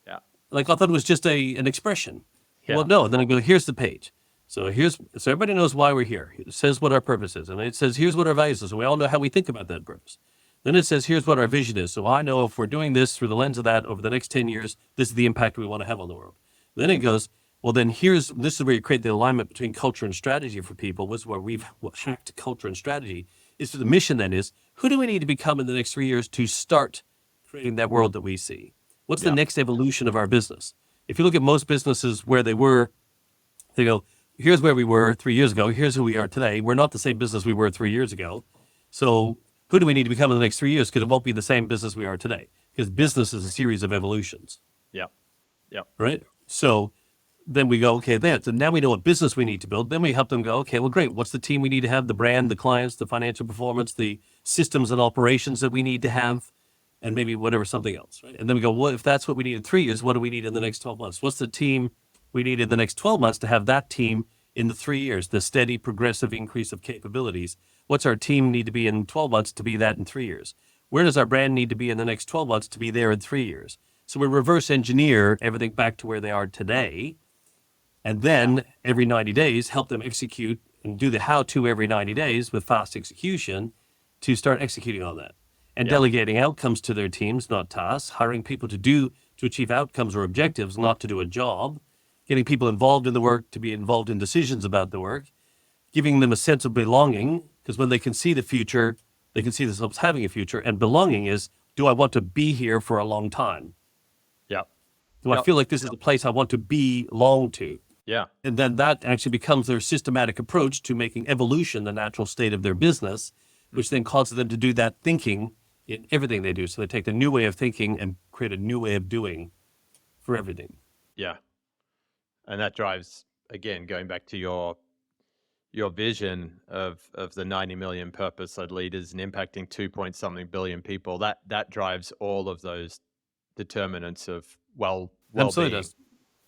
Yeah. Like I thought it was just an expression. Yeah. Well, no. And then I go, here's the page. So everybody knows why we're here. It says what our purpose is. And it says, here's what our values is. So we all know how we think about that purpose. Then it says, here's what our vision is. So I know if we're doing this through the lens of that over the next 10 years, this is the impact we want to have on the world. Then it goes, well, then this is where you create the alignment between culture and strategy for people. This is where we've hacked culture and strategy. Is the mission then is, who do we need to become in the next 3 years to start creating that world that we see? What's the next evolution of our business? If you look at most businesses where they were, they go, here's where we were 3 years ago. Here's who we are today. We're not the same business we were 3 years ago. So who do we need to become in the next 3 years? Because it won't be the same business we are today. Because business is a series of evolutions. Yeah. Yeah. Right? So then we go, okay, so now we know what business we need to build. Then we help them go, okay, well, great. What's the team we need to have? The brand, the clients, the financial performance, the systems and operations that we need to have, and maybe whatever, something else, right? And then we go, well, if that's what we need in 3 years, what do we need in the next 12 months? What's the team we need in the next 12 months to have that team in the 3 years, the steady progressive increase of capabilities? What's our team need to be in 12 months to be that in 3 years? Where does our brand need to be in the next 12 months to be there in 3 years? So we reverse engineer everything back to where they are today. And then every 90 days, help them execute and do the how-to every 90 days with fast execution to start executing on that. And delegating outcomes to their teams, not tasks, hiring people to achieve outcomes or objectives, not to do a job, getting people involved in the work to be involved in decisions about the work, giving them a sense of belonging, because when they can see the future, they can see themselves having a future. And belonging is, do I want to be here for a long time? Yeah. Do I feel like this is the place I want to belong to? Yeah. And then that actually becomes their systematic approach to making evolution the natural state of their business, which then causes them to do that thinking in everything they do. So they take the new way of thinking and create a new way of doing for everything. Yeah. And that drives, again, going back to your vision of the 90 million purpose-led leaders and impacting 2 point something billion people, that drives all of those determinants of well-being. Absolutely does.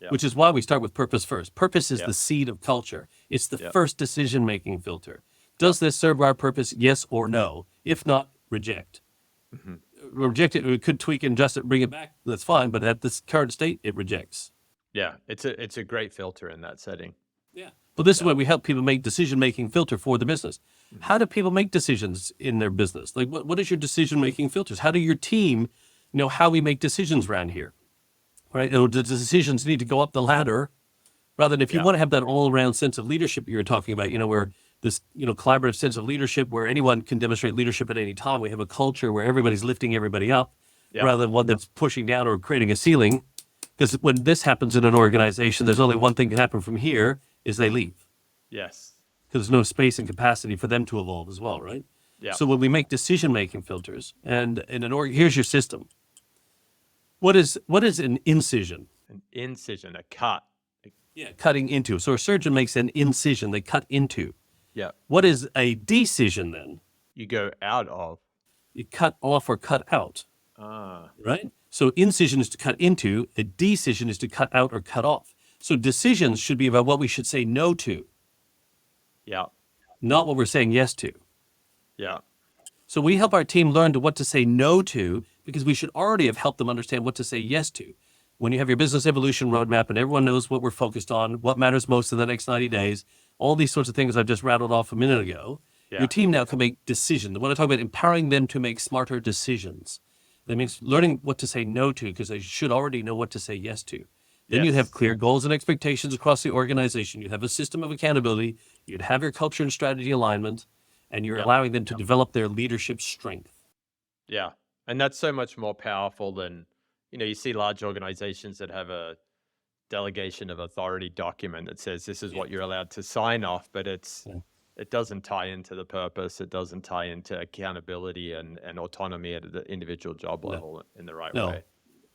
Which is why we start with purpose first. Purpose is the seed of culture. It's the first decision-making filter. Does this serve our purpose? Yes or no? If not, reject. Reject it. We could tweak and adjust it, bring it back. That's fine. But at this current state, it rejects. Yeah, it's a great filter in that setting. Yeah. Well, this is why we help people make decision-making filter for the business. How do people make decisions in their business? Like, what is your decision-making filters? How do your team know how we make decisions around here? Right? The decisions need to go up the ladder, rather than if you want to have that all-around sense of leadership you're talking about, where this, collaborative sense of leadership where anyone can demonstrate leadership at any time. We have a culture where everybody's lifting everybody up, rather than one that's pushing down or creating a ceiling. Because when this happens in an organization, there's only one thing can happen from here, is they leave. Yes. Because there's no space and capacity for them to evolve as well, right? Yeah. So when we make decision-making filters, and in an here's your system. What is an incision? An incision, a cut. Yeah, cutting into. So a surgeon makes an incision, they cut into. Yeah. What is a decision then? You go out of. You cut off or cut out. Right? So incision is to cut into, a decision is to cut out or cut off. So decisions should be about what we should say no to. Yeah. Not what we're saying yes to. Yeah. So we help our team learn to what to say no to, because we should already have helped them understand what to say yes to. When you have your business evolution roadmap and everyone knows what we're focused on, what matters most in the next 90 days, all these sorts of things I've just rattled off a minute ago, your team now can make decisions. When I talk about empowering them to make smarter decisions, that means learning what to say no to, because they should already know what to say yes to. Then you'd have clear goals and expectations across the organization. You'd have a system of accountability. You'd have your culture and strategy alignment, and you're allowing them to develop their leadership strength. Yeah. And that's so much more powerful than, you see large organizations that have a delegation of authority document that says this is what you're allowed to sign off, but it doesn't tie into the purpose. It doesn't tie into accountability and autonomy at the individual job level in the right way.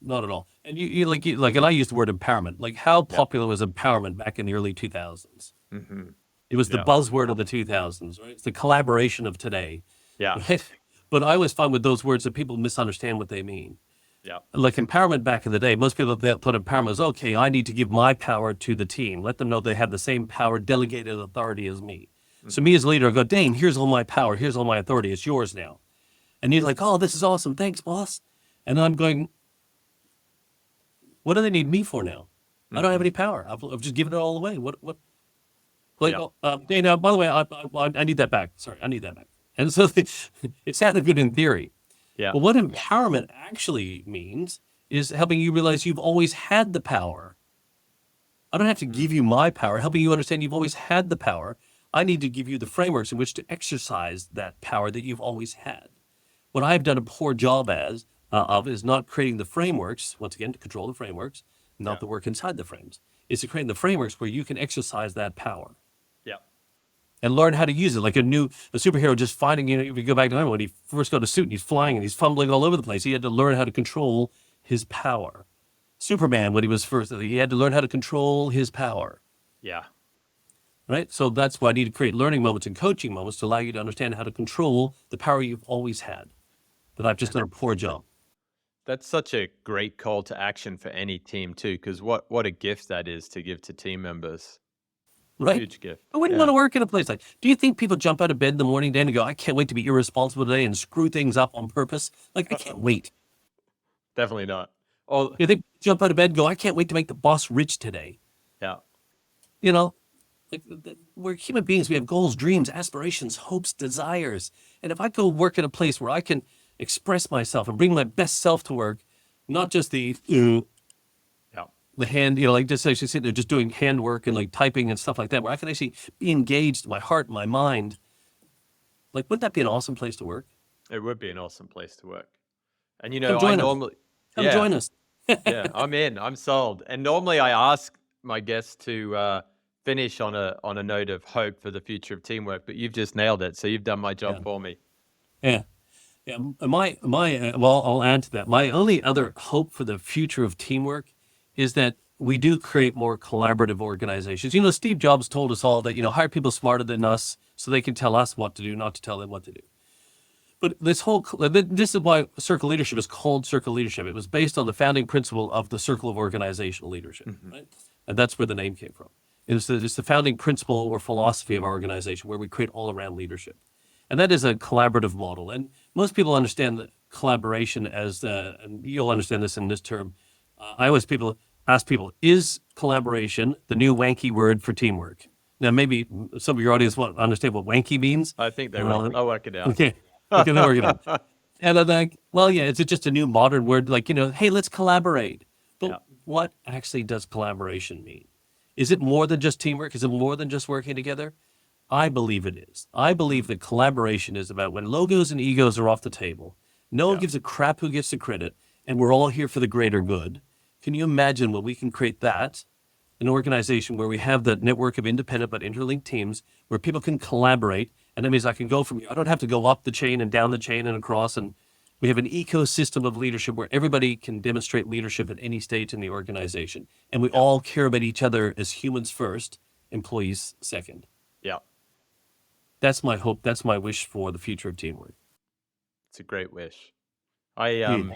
Not at all. And you and I use the word empowerment. Like, how popular was empowerment back in the early 2000s? It was the buzzword of the 2000s, right? It's the collaboration of today. Yeah. Right? But I always find with those words that people misunderstand what they mean. Yeah. Like empowerment back in the day, most people that put empowerment as, okay, I need to give my power to the team. Let them know they have the same power, delegated authority as me. So me as a leader, I go, Dane, here's all my power. Here's all my authority. It's yours now. And he's like, oh, this is awesome. Thanks, boss. And I'm going, what do they need me for now? I don't have any power. I've just given it all away. What? Like, Dane, by the way, I need that back. Sorry, I need that back. And so it sounded good in theory. Yeah. But what empowerment actually means is helping you realize you've always had the power. I don't have to give you my power, helping you understand you've always had the power. I need to give you the frameworks in which to exercise that power that you've always had. What I've done a poor job of is not creating the frameworks, once again, to control the frameworks, not the work inside the frames. It's to create the frameworks where you can exercise that power. Yeah. And learn how to use it. Like a superhero just finding, if you go back to when he first got a suit and he's flying and he's fumbling all over the place, he had to learn how to control his power. Superman, when he was first, he had to learn how to control his power. Yeah. Right? So that's why I need to create learning moments and coaching moments to allow you to understand how to control the power you've always had. That I've just done a poor job. That's such a great call to action for any team too, because what a gift that is to give to team members. right? Huge gift. I wouldn't want to work in a place like, do you think people jump out of bed in the morning, Dan, and go, I can't wait to be irresponsible today and screw things up on purpose? Like, I can't wait. Definitely not. Oh, You think jump out of bed and go, I can't wait to make the boss rich today. yeah. You know, like we're human beings. We have goals, dreams, aspirations, hopes, desires. And if I go work in a place where I can express myself and bring my best self to work, not just the hand, like just actually sitting there just doing handwork and like typing and stuff like that, where I can actually be engaged, my heart, my mind. Like, wouldn't that be an awesome place to work? It would be an awesome place to work. And Come join us. Come join us. Yeah, I'm in. I'm sold. And normally I ask my guests to finish on a note of hope for the future of teamwork, but you've just nailed it. So you've done my job for me. Yeah. Yeah. Well, I'll add to that. My only other hope for the future of teamwork is that we do create more collaborative organizations. Steve Jobs told us all that, hire people smarter than us so they can tell us what to do, not to tell them what to do. But this is why circle leadership is called circle leadership. It was based on the founding principle of the circle of organizational leadership, right? And that's where the name came from. It's the founding principle or philosophy of our organization, where we create all-around leadership. And that is a collaborative model. And most people understand that collaboration as, and you'll understand this in this term, I always ask people, is collaboration the new wanky word for teamwork? Now, maybe some of your audience won't understand what wanky means. I think they will. I'll work it out. Okay. Okay, then work it out. And I'm like, well, yeah, is it just a new modern word? Like, hey, let's collaborate. But what actually does collaboration mean? Is it more than just teamwork? Is it more than just working together? I believe it is. I believe that collaboration is about when logos and egos are off the table. No one gives a crap who gets the credit, and we're all here for the greater good. Can you imagine when we can create that, an organization where we have the network of independent but interlinked teams where people can collaborate? And that means I can go from here. I don't have to go up the chain and down the chain and across. And we have an ecosystem of leadership where everybody can demonstrate leadership at any stage in the organization. And we all care about each other as humans first, employees second. Yeah. That's my hope. That's my wish for the future of teamwork. It's a great wish. I've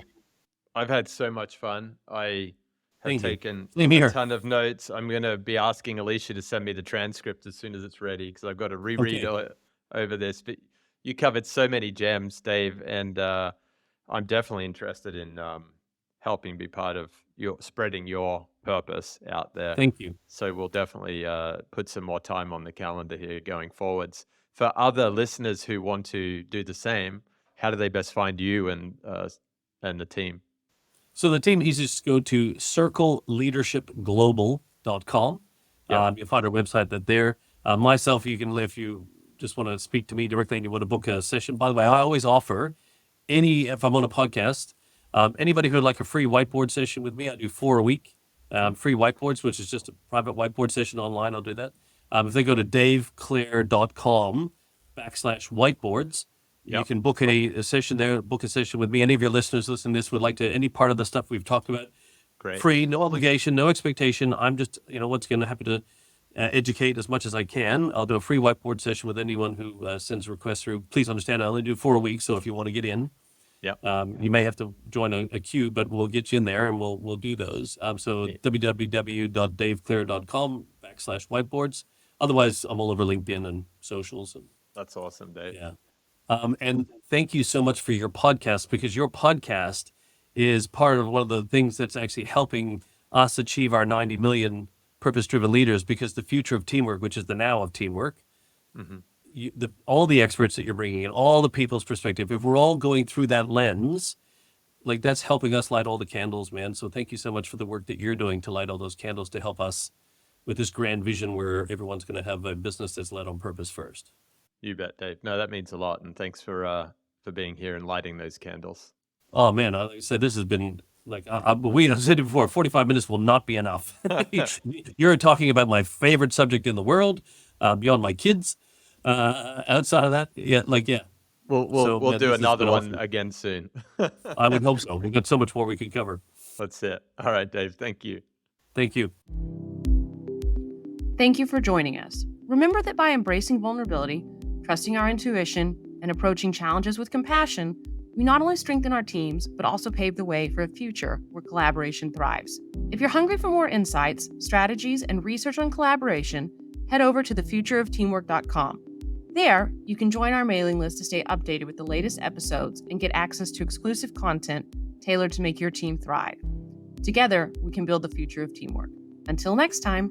had so much fun. I have taken a ton of notes. I'm going to be asking Alicia to send me the transcript as soon as it's ready, because I've got to reread over this. But you covered so many gems, Dave, and I'm definitely interested in helping be part of spreading your purpose out there. Thank you. So we'll definitely put some more time on the calendar here going forwards. For other listeners who want to do the same, how do they best find you and the team? So the team, you just go to circleleadershipglobal.com. You'll find our website there. Myself, if you just want to speak to me directly and you want to book a session. By the way, I always offer if I'm on a podcast, anybody who would like a free whiteboard session with me, I do 4 a week. Free whiteboards, which is just a private whiteboard session online, I'll do that. If they go to daveclare.com/whiteboards, you can book a session there, book a session with me. Any of your listeners listening to this would like to, any part of the stuff we've talked about, great. Free, no obligation, no expectation. I'm just, once again, happy to educate as much as I can. I'll do a free whiteboard session with anyone who sends requests through. Please understand, I only do 4 a week, so if you want to get in, you may have to join a queue, but we'll get you in there and we'll do those. www.daveclare.com/whiteboards. Otherwise, I'm all over LinkedIn and socials. That's awesome, Dave. Yeah. And thank you so much for your podcast, because your podcast is part of one of the things that's actually helping us achieve our 90 million purpose-driven leaders, because the future of teamwork, which is the now of teamwork, all the experts that you're bringing in, all the people's perspective, if we're all going through that lens, like that's helping us light all the candles, man. So thank you so much for the work that you're doing to light all those candles to help us with this grand vision where everyone's going to have a business that's led on purpose first. You bet, Dave. No, that means a lot. And thanks for being here and lighting those candles. Oh, man. Like I said, this has been like, we said it before, 45 minutes will not be enough. You're talking about my favorite subject in the world, beyond my kids. Outside of that, We'll do another one again soon. I would hope so. We've got so much more we can cover. That's it. All right, Dave. Thank you. Thank you. Thank you for joining us. Remember that by embracing vulnerability, trusting our intuition, and approaching challenges with compassion, we not only strengthen our teams, but also pave the way for a future where collaboration thrives. If you're hungry for more insights, strategies, and research on collaboration, head over to thefutureofteamwork.com. There, you can join our mailing list to stay updated with the latest episodes and get access to exclusive content tailored to make your team thrive. Together, we can build the future of teamwork. Until next time.